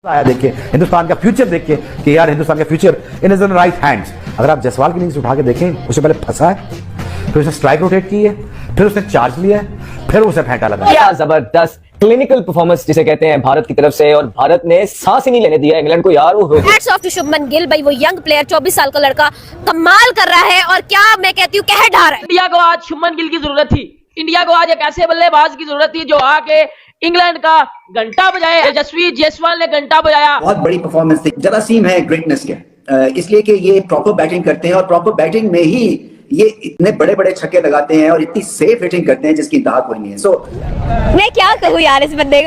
आया देख के, हिंदुस्तान का फ्यूचर देख के कि यार हिंदुस्तान का future in is in right hands. अगर आप जायसवाल की इनिंग्स उठा के देखें, उससे पहले फंसा है, फिर उसने स्ट्राइक रोटेट की है, फिर उसने चार्ज लिया है, फिर उसे फेंटा लगा। क्या जबरदस्त क्लिनिकल परफॉर्मेंस जिसे कहते हैं भारत की तरफ से, और भारत ने सांस ही नहीं लेने दिया इंग्लैंड को यार। Hats off to Shubman Gill भाई, वो यंग प्लेयर 24 साल का लड़का कमाल कर रहा है और क्या मैं कहती हूँ कह ढा रहा है। इंडिया को आज शुभमन गिल की जरूरत थी, इंडिया को आज एक ऐसे बल्लेबाज की जरूरत थी जो आके इंग्लैंड का घंटा बजाए। यशस्वी जायसवाल ने घंटा बजाया, बहुत बड़ी परफॉर्मेंस थी। जरासीम है ग्रेटनेस के, इसलिए कि ये प्रॉपर बैटिंग करते हैं और प्रॉपर बैटिंग में ही ये इतने बड़े बड़े छक्के लगाते हैं और इतनी सेफ हिटिंग करते हैं जिसकी इंतहा कोई नहीं है। सो मैं क्या कहूँ यार इस बंदे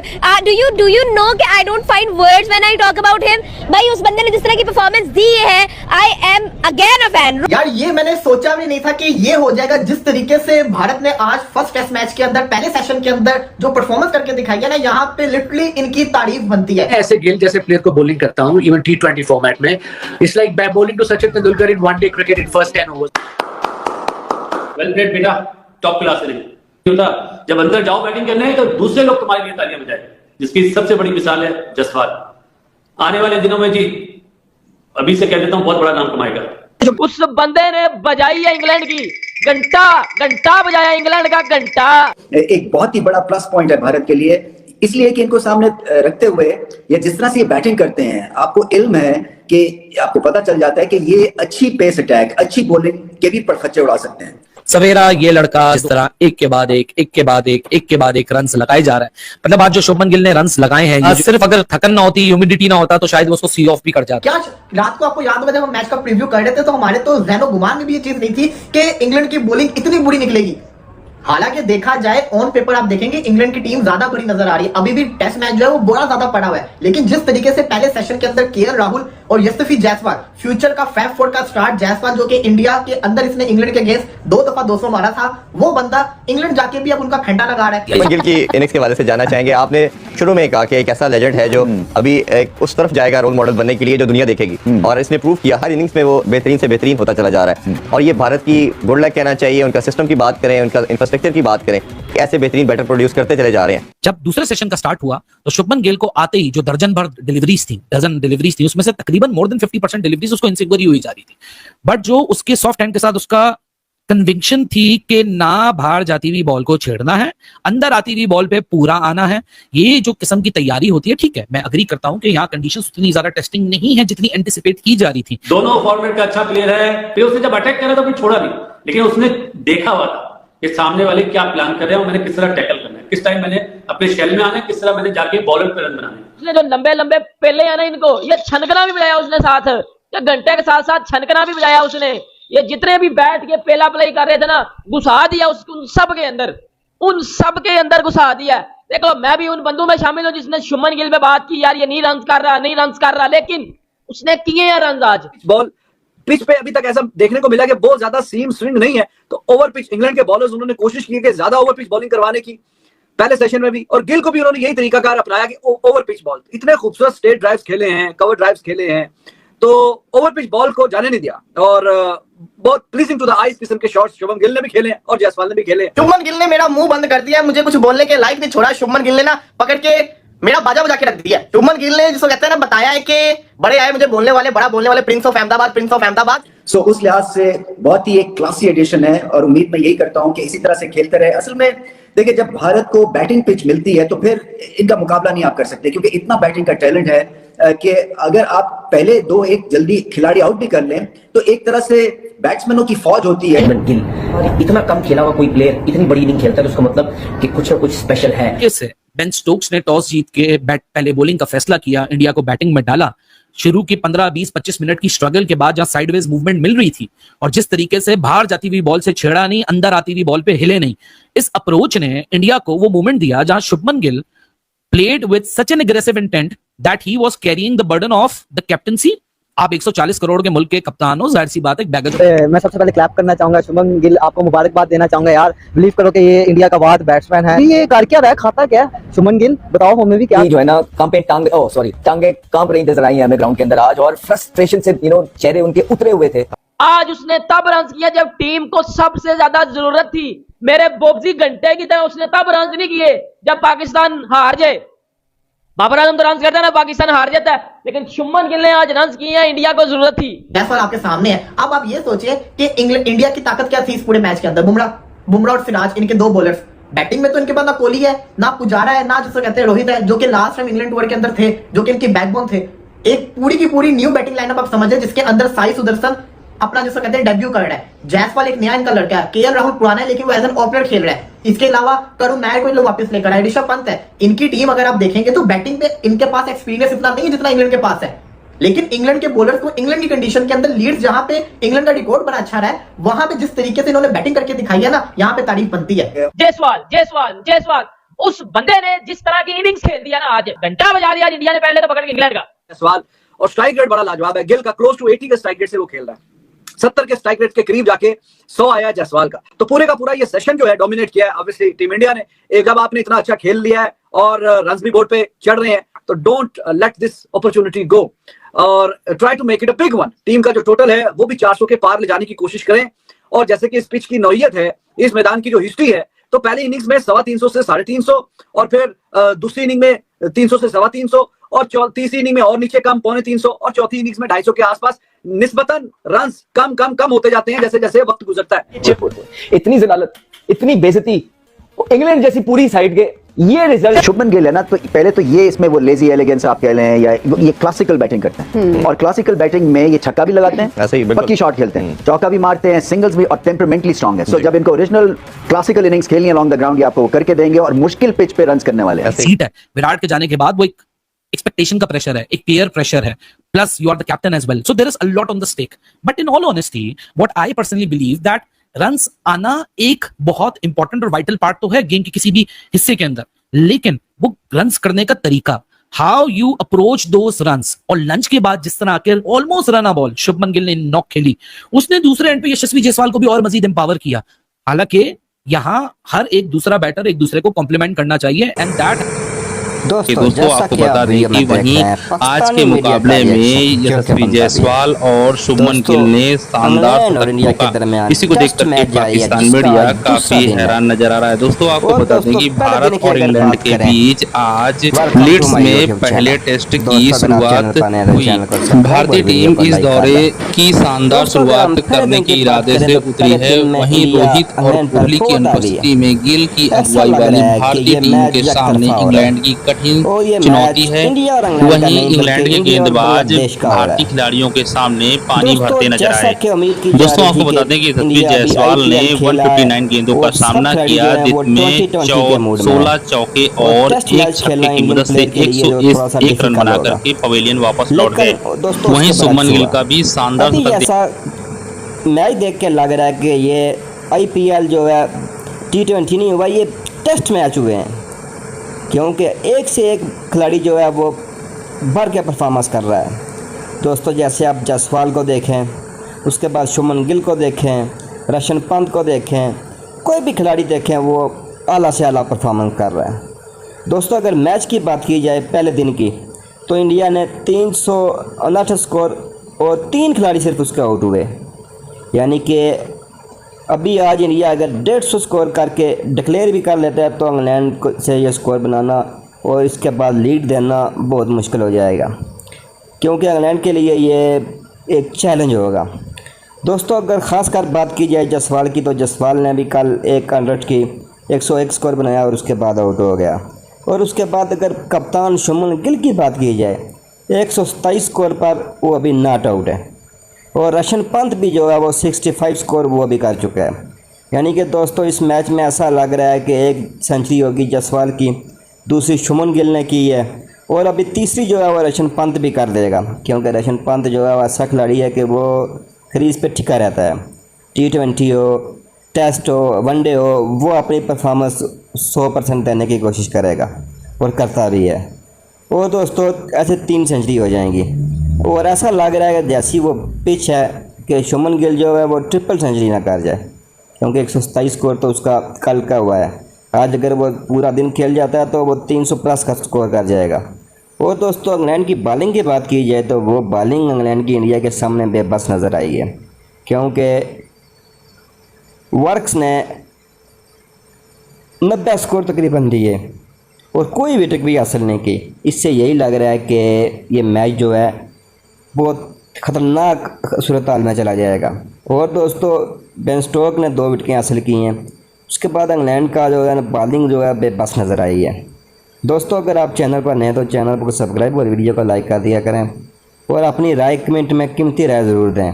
डू यू नो कि I don't find words when I talk about him. भाई उस बंदे ने जिस तरह की परफॉर्मेंस दी है, I am again a fan. यार ये मैंने सोचा भी नहीं था कि ये हो जाएगा। जिस तरीके से भारत ने आज फर्स्ट टेस्ट मैच के अंदर पहले सेशन के अंदर जो परफॉर्मेंस करके दिखाई है ना, यहाँ पे लिटरली इनकी तारीफ बनती है। ऐसे गिल जैसे प्लेयर को बॉलिंग करता हूँ इवन T20 फॉर्मेट में, it's like bowling to Sachin Tendulkar in one day cricket in first 10 overs. Well played बेटा, टॉप क्लास से नहीं होता। जब अंदर जाओ बैटिंग करने तो दूसरे लोग तुम्हारे लिए तालियां बजाए, जिसकी सबसे बड़ी मिसाल है जायसवाल। आने वाले दिनों में जी अभी से कह देता हूं बहुत बड़ा नाम कमाएगा। उस बंदे ने बजाई है इंग्लैंड की घंटा, घंटा बजाया इंग्लैंड का घंटा। एक बहुत ही बड़ा प्लस पॉइंट है भारत के लिए, इसलिए कि इनको सामने रखते हुए या जिस तरह से ये बैटिंग करते हैं, आपको इल्म है कि आपको पता चल जाता है कि ये अच्छी पेस अटैक, अच्छी बॉलिंग के भी परखच्चे उड़ा सकते हैं। सवेरा ये लड़का जिस तरह एक के बाद एक रन्स लगाए जा रहा है, मतलब आज जो शुभमन गिल ने रन्स लगाए हैं, सिर्फ अगर थकन ना होती, ह्यूमिडिटी ना होता तो शायद वो उसको सी ऑफ भी कर जाता। क्या रात को आपको याद होगा जब हम मैच का प्रीव्यू कर रहे थे तो हमारे तो ज़हनो गुमान में भी ये चीज नहीं थी कि इंग्लैंड की बॉलिंग इतनी बुरी निकलेगी। हालांकि देखा जाए ऑन पेपर आप देखेंगे इंग्लैंड की टीम ज्यादा बुरी नजर आ रही है। अभी भी टेस्ट मैच जो है वो बड़ा ज्यादा पड़ा हुआ है, लेकिन जिस तरीके से पहले सेशन के अंदर केएल राहुल और यशस्वी जायसवाल, फ्यूचर का फैब फोर का स्टार्ट जायसवाल, जो कि इंडिया के अंदर इसने इंग्लैंड के अगेंस्ट 2 दफा 200 मारा था, वो बंदा इंग्लैंड जाके भी अब उनका फेंटा लगा रहा है। गिल की इनिंग्स के वाले से जानना चाहेंगे। आपने शुरू में कहा कि एक ऐसा लेजेंड है जो अभी एक उस तरफ जाएगा रोल मॉडल बनने के लिए जो दुनिया देखेगी, और इसने प्रूव किया हर इनिंग्स में वो बेहतरीन से बेहतरीन होता चला जा रहा है। और ये भारत की गुड लक कहना चाहिए। उनका सिस्टम की बात करें, उनका इंफ्रास्ट्रक्चर की बात करें, ऐसे बेहतरीन बैटर प्रोड्यूस करते चले जा रहे हैं। जब दूसरे सेशन का स्टार्ट हुआ तो शुभमन गिल को आते ही जो डजन डिलीवरीज थी, उसमें से तकरीबन मोर देन 50% डिलीवरीज उसको इनसिक्योरिटी हुई जा रही थी। बट जो उसके सॉफ्ट हैंड के साथ उसका कन्विक्शन थी कि ना बाहर जाती हुई बॉल को छेड़ना है, अंदर आती हुई बॉल पे पूरा आना है, ये जो किस्म की तैयारी होती है, ठीक है मैं अग्री करता हूं कि यहाँ कंडीशंस उतनी ज्यादा टेस्टिंग नहीं है जितनी एंटिसिपेट की जा रही थी। दोनों फॉर्मेट का अच्छा प्लेयर है, फिर उसने जब अटैक करा तो फिर छोड़ा नहीं, लेकिन उसने देखा हुआ था कि सामने वाले क्या प्लान कर रहे हैं और मैंने किस तरह टैकल करना है, किस टाइम मैंने अपने शेल में आना है, किस तरह मैंने जाके बॉलर पे रन बनाने। उसने जो लंबे लंबे पेले आना, इनको ये छनकना भी बजाया उसने साथ, या घंटे के साथ साथ छनकना भी बजाया उसने। ये जितने भी बैठ के पेला प्ले कर रहे थे ना, घुसा दिया उन सब के अंदर घुसा दिया। देखो मैं भी उन बंदों में शामिल हूं जिसने शुभमन गिल पे बात की, यार ये नहीं रन कर रहा, लेकिन उसने किए हैं रन आज। बॉल पिच पे अभी तक ऐसा देखने को मिला कि बहुत ज्यादा सीम स्विंग नहीं है, तो ओवर पिच इंग्लैंड के बॉलर्स उन्होंने कोशिश की कि ज्यादा ओवर पिच बॉलिंग करवाने की पहले सेशन में भी, और गिल को भी उन्होंने यही तरीकाकार अपनाया कि ओवर पिच बॉल, इतने खूबसूरत स्ट्रेट ड्राइव्स खेले हैं, कवर ड्राइव्स खेले हैं, तो ओवर पिच बॉल को जाने नहीं दिया, और बहुत प्लीजिंग टू द आईज किस्म के शॉट्स शुभमन गिल ने भी खेले और जायसवाल ने भी खेले। शुभमन गिल ने मेरा मुंह बंद कर दिया, मुझे कुछ बोलने के लायक नहीं छोड़ा। शुभमन गिल ने ना पकड़ के मेरा बाजा बजा के रख दिया। शुभमन गिल ने जिसको कहते हैं ना, बताया है कि बड़े आए मुझे बोलने वाले, बड़ा बोलने वाले, प्रिंस ऑफ अहमदाबाद। सो उस लिहाज से बहुत ही एक क्लासी एडिशन है और उम्मीद मैं यही करता हूं कि इसी तरह से खेलते रहे। असल में देखिए, जब भारत को बैटिंग पिच मिलती है तो फिर इनका मुकाबला नहीं आप कर सकते, क्योंकि इतना बैटिंग का टैलेंट है कि अगर आप पहले 2-1 जल्दी खिलाड़ी आउट भी कर लें तो एक तरह से बैट्समैनों की फौज होती है। गिल इतना कम खेला हुआ कोई प्लेयर इतनी बड़ी इनिंग खेलता है, तो उसका मतलब कि कुछ ना कुछ स्पेशल है। बेन स्टोक्स ने टॉस जीत के पहले बॉलिंग का फैसला किया, इंडिया को बैटिंग में डाला। शुरू की 15, 20, 25 मिनट की स्ट्रगल के बाद जहां साइडवेज मूवमेंट मिल रही थी और जिस तरीके से बाहर जाती हुई बॉल से छेड़ा नहीं, अंदर आती हुई बॉल पे हिले नहीं, इस अप्रोच ने इंडिया को वो मूवमेंट दिया जहां Shubman Gill played with such an aggressive intent that he was carrying the burden of the captaincy। आप 140 करोड़ के मुल्क के कप्तान हो, जाहिर सी बात है बैगेज। मैं सबसे पहले क्लैप करना चाहूंगा शुभमन गिल, आपको मुबारकबाद देना चाहूंगा यार। बिलीव करो कि ये इंडिया का वाहिद बैट्समैन है। ये कर क्या रहा है, खाता क्या है शुभमन गिल, बताओ हमें भी। क्या जो है ना टांगे कांप रही नजर आई हमें ग्राउंड के अंदर आज, और फ्रस्ट्रेशन से चेहरे उनके उतरे हुए थे। आज उसने तब रन किया जब टीम को सबसे ज्यादा जरूरत थी। मेरे बोब्जी घंटे की तरह उसने तब रन नहीं किए जब पाकिस्तान हार जाए। बाबर आजम तो रन करता है ना, पाकिस्तान हार जाता है, लेकिन शुभमन गिल ने आज रन किए हैं, इंडिया को जरूरत थी। जायसवाल आपके सामने है। अब आप ये सोचिए कि इंडिया की ताकत क्या थी इस पूरे मैच के अंदर। बुमराह और सिराज, इनके दो बॉलर्स। बैटिंग में तो इनके पास ना कोहली है, ना पुजारा है, ना जिसे कहते हैं रोहित है, जो कि लास्ट टाइम इंग्लैंड टूर के अंदर थे, जो कि इनकी बैकबोन थे। एक पूरी की पूरी न्यू बैटिंग लाइनअप आप समझिए, जिसके अंदर साई सुदर्शन अपना जिसे कहते हैं डेब्यू कर रहा है। जायसवाल एक नया इनका लड़का है। केएल राहुल पुराना है, लेकिन वो एज एन ओपनर खेल रहा है। इसके अलावा करुण नायर को इन लोग वापस लेकर आए। ऋषभ पंत है। इनकी टीम अगर आप देखेंगे तो बैटिंग पे इनके पास एक्सपीरियंस इतना नहीं है जितना इंग्लैंड के पास है, लेकिन इंग्लैंड के बॉलर्स को इंग्लैंड की कंडीशन के अंदर लीड्स जहां पे इंग्लैंड का रिकॉर्ड बड़ा अच्छा रहा है, वहां पे जिस तरीके से इन्होंने बैटिंग करके दिखाई है ना, यहाँ पे तारीफ बनती है। जायसवाल उस बंदे ने जिस तरह की इनिंग्स खेल दिया ना, आज घंटा बजा दिया इंडिया ने पहले तो पकड़ के इंग्लैंड का। जायसवाल और स्ट्राइक रेट बड़ा लाजवाब है। गिल का क्लोज टू 80 के स्ट्राइक रेट से वो खेल रहा है। 70 के स्ट्राइक रेट के करीब जाके 100 आया जायसवाल का। तो पूरे का पूरा ये सेशन जो है डोमिनेट किया है ऑब्वियसली टीम इंडिया ने। एक अब आपने इतना अच्छा खेल लिया है और रन्स भी बोर्ड पे चढ़ रहे हैं, तो don't let this opportunity go और try to make it a big one. Team का जो टोटल है वो भी 400 के पार ले जाने की कोशिश करें। और जैसे कि इस पिच की नौइयत है, इस मैदान की जो हिस्ट्री है, तो पहली इनिंग्स में 325 से 350 और फिर दूसरी इनिंग में 300 से 325 और तीसरी इनिंग में और नीचे कम 325 और चौथी इनिंग्स में 250 के आसपास निस्बतन रन्स कम होते जाते हैं जैसे जैसे वक्त गुजरता है। इतनी जलालत, इतनी बेइज्जती इंग्लैंड जैसी पूरी साइड के, ये रिजल्ट। शुभमन गिल है ना, तो पहले तो ये इसमें वो लेजी एलिगेंस आप कह लें या ये क्लासिकल बैटिंग करते हैं, और क्लासिकल बैटिंग में ये छक्का भी लगाते हैं, ऐसे ही पक्की शॉट खेलते हैं, चौका भी मारते हैं, सिंगल्स भी, और टेम्परामेंटली स्ट्रांग है। सो जब इनको ओरिजिनल क्लासिकल इनिंग्स खेलनी है अलॉन्ग द ग्राउंड, ये आपको करके देंगे और मुश्किल पिच पे रन्स करने वाले हैं। सीट है विराट के जाने के बाद, वो एक एक्सपेक्टेशन का प्रेशर है, एक पेयर प्रेशर है, plus you are the captain as well, so there is a lot on the stake. But in all honesty what I personally believe that runs आना एक बहुत इंपॉर्टेंट और वाइटल पार्ट तो है game के किसी भी हिस्से के अंदर, लेकिन वो रन्स करने का तरीका, how you approach those runs, और लंच के बाद जिस तरह आकर almost run ball Shubman Gill ने नॉक खेली, उसने दूसरे एंड पे यशस्वी जायसवाल को भी और मजीद एम्पावर किया। हालांकि यहां हर एक दूसरा बैटर एक दूसरे को कॉम्प्लीमेंट करना चाहिए, एंड दैट दोस्तों आपको बता दें कि वहीं आज के मुकाबले में यशस्वी जायसवाल और शुभमन गिल ने शानदार का, इसी को देखकर के पाकिस्तान मीडिया काफी हैरान नजर आ रहा है। दोस्तों आपको बता दें कि भारत और इंग्लैंड के बीच आज लीड्स में पहले टेस्ट की शुरुआत हुई। भारतीय टीम इस दौरे की शानदार शुरुआत करने के इरादे से उतरी है। वहीं रोहित और कोहली की अनुपस्थिति में गिल की अगुवाई वाली भारतीय टीम के सामने इंग्लैंड की कठिन चुनौती है। वहीं इंग्लैंड के गेंदबाज भारतीय खिलाड़ियों के सामने पानी भरते नजर आए। दोस्तों आपको बता दें कि यशस्वी जायसवाल ने 159 गेंदों का सामना किया, जिसमें 16 चौके और एक छक्के की मदद से 101 रन बनाकर के पवेलियन वापस लौट गए। वहीं शुभमन गिल का भी शानदार मैच देख के लग रहा है कि ये IPL जो है T20 नहीं हुआ, ये टेस्ट मैच हुए हैं, क्योंकि एक से एक खिलाड़ी जो है वो भर के परफॉर्मेंस कर रहा है। दोस्तों जैसे आप जायसवाल को देखें, उसके बाद शुभमन गिल को देखें, ऋषभ पंत को देखें, कोई भी खिलाड़ी देखें वो आला से आला परफॉर्मेंस कर रहा है। दोस्तों अगर मैच की बात की जाए पहले दिन की, तो इंडिया ने 359 स्कोर और 3 खिलाड़ी सिर्फ उसके आउट हुए, यानी कि अभी आज इंडिया अगर 150 स्कोर करके डिक्लेयर भी कर लेता है तो इंग्लैंड से ये स्कोर बनाना और इसके बाद लीड देना बहुत मुश्किल हो जाएगा, क्योंकि इंग्लैंड के लिए ये एक चैलेंज होगा। दोस्तों अगर ख़ास कर बात की जाए जायसवाल की, तो जायसवाल ने भी कल 100 की 101 स्कोर बनाया और उसके बाद आउट हो गया। और उसके बाद अगर कप्तान शुभमन गिल की बात की जाए, 127 स्कोर पर वो अभी नॉट आउट है, और ऋषभ पंत भी जो है वो 65 स्कोर वो भी कर चुका है। यानी कि दोस्तों इस मैच में ऐसा लग रहा है कि एक सेंचुरी होगी जायसवाल की, दूसरी शुभमन गिल ने की है, और अभी तीसरी जो है वो ऋषभ पंत भी कर देगा, क्योंकि ऋषभ पंत जो है वो ऐसा खिलाड़ी है कि वो क्रीज पे टिका रहता है। T20 हो, टेस्ट हो, वनडे हो, वो अपनी परफॉर्मेंस 100% देने की कोशिश करेगा और करता भी है। और दोस्तों ऐसे 3 सेंचुरी हो जाएंगी, और ऐसा लग रहा है कि जैसी वो पिच है कि शुभमन गिल जो है वो ट्रिपल सेंचुरी ना कर जाए, क्योंकि 127 स्कोर तो उसका कल का हुआ है। आज अगर वो पूरा दिन खेल जाता है तो वो 300 प्लस का स्कोर कर जाएगा। और दोस्तों इंग्लैंड की बॉलिंग की बात की जाए तो वो बॉलिंग इंग्लैंड की इंडिया के सामने बेबस नज़र आई है, क्योंकि वर्क्स ने 90 स्कोर तकरीबन दिए और कोई विकेट भी हासिल नहीं की। इससे यही लग रहा है कि ये मैच जो है बहुत ख़तरनाक सूरत हाल में चला जाएगा। और दोस्तों बेन स्टोक्स ने 2 विकेटें हासिल की हैं। उसके बाद इंग्लैंड का जो है बॉलिंग जो है बेबस नज़र आई है। दोस्तों अगर आप चैनल पर नए हैं तो चैनल को सब्सक्राइब और वीडियो को लाइक कर दिया करें और अपनी राय कमेंट में कीमती राय ज़रूर दें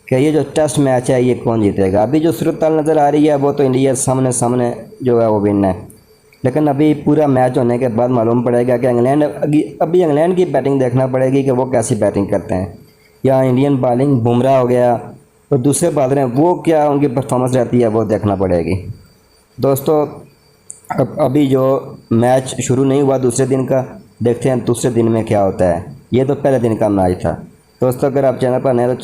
कि ये जो टेस्ट मैच है ये कौन जीतेगा। अभी जो सूरत हाल नज़र आ रही है वो तो इंडिया सामने जो है वो विन है, लेकिन अभी पूरा मैच होने के बाद मालूम पड़ेगा कि अभी इंग्लैंड की बैटिंग देखना पड़ेगी कि वो कैसी बैटिंग करते हैं, या इंडियन बॉलिंग बुमराह हो गया और दूसरे बॉलर हैं वो क्या उनकी परफॉर्मेंस रहती है वो देखना पड़ेगी। दोस्तों अभी जो मैच शुरू नहीं हुआ दूसरे दिन का, देखते हैं दूसरे दिन में क्या होता है। ये तो पहले दिन का मैच था। दोस्तों अगर आप चैनल पर नए तो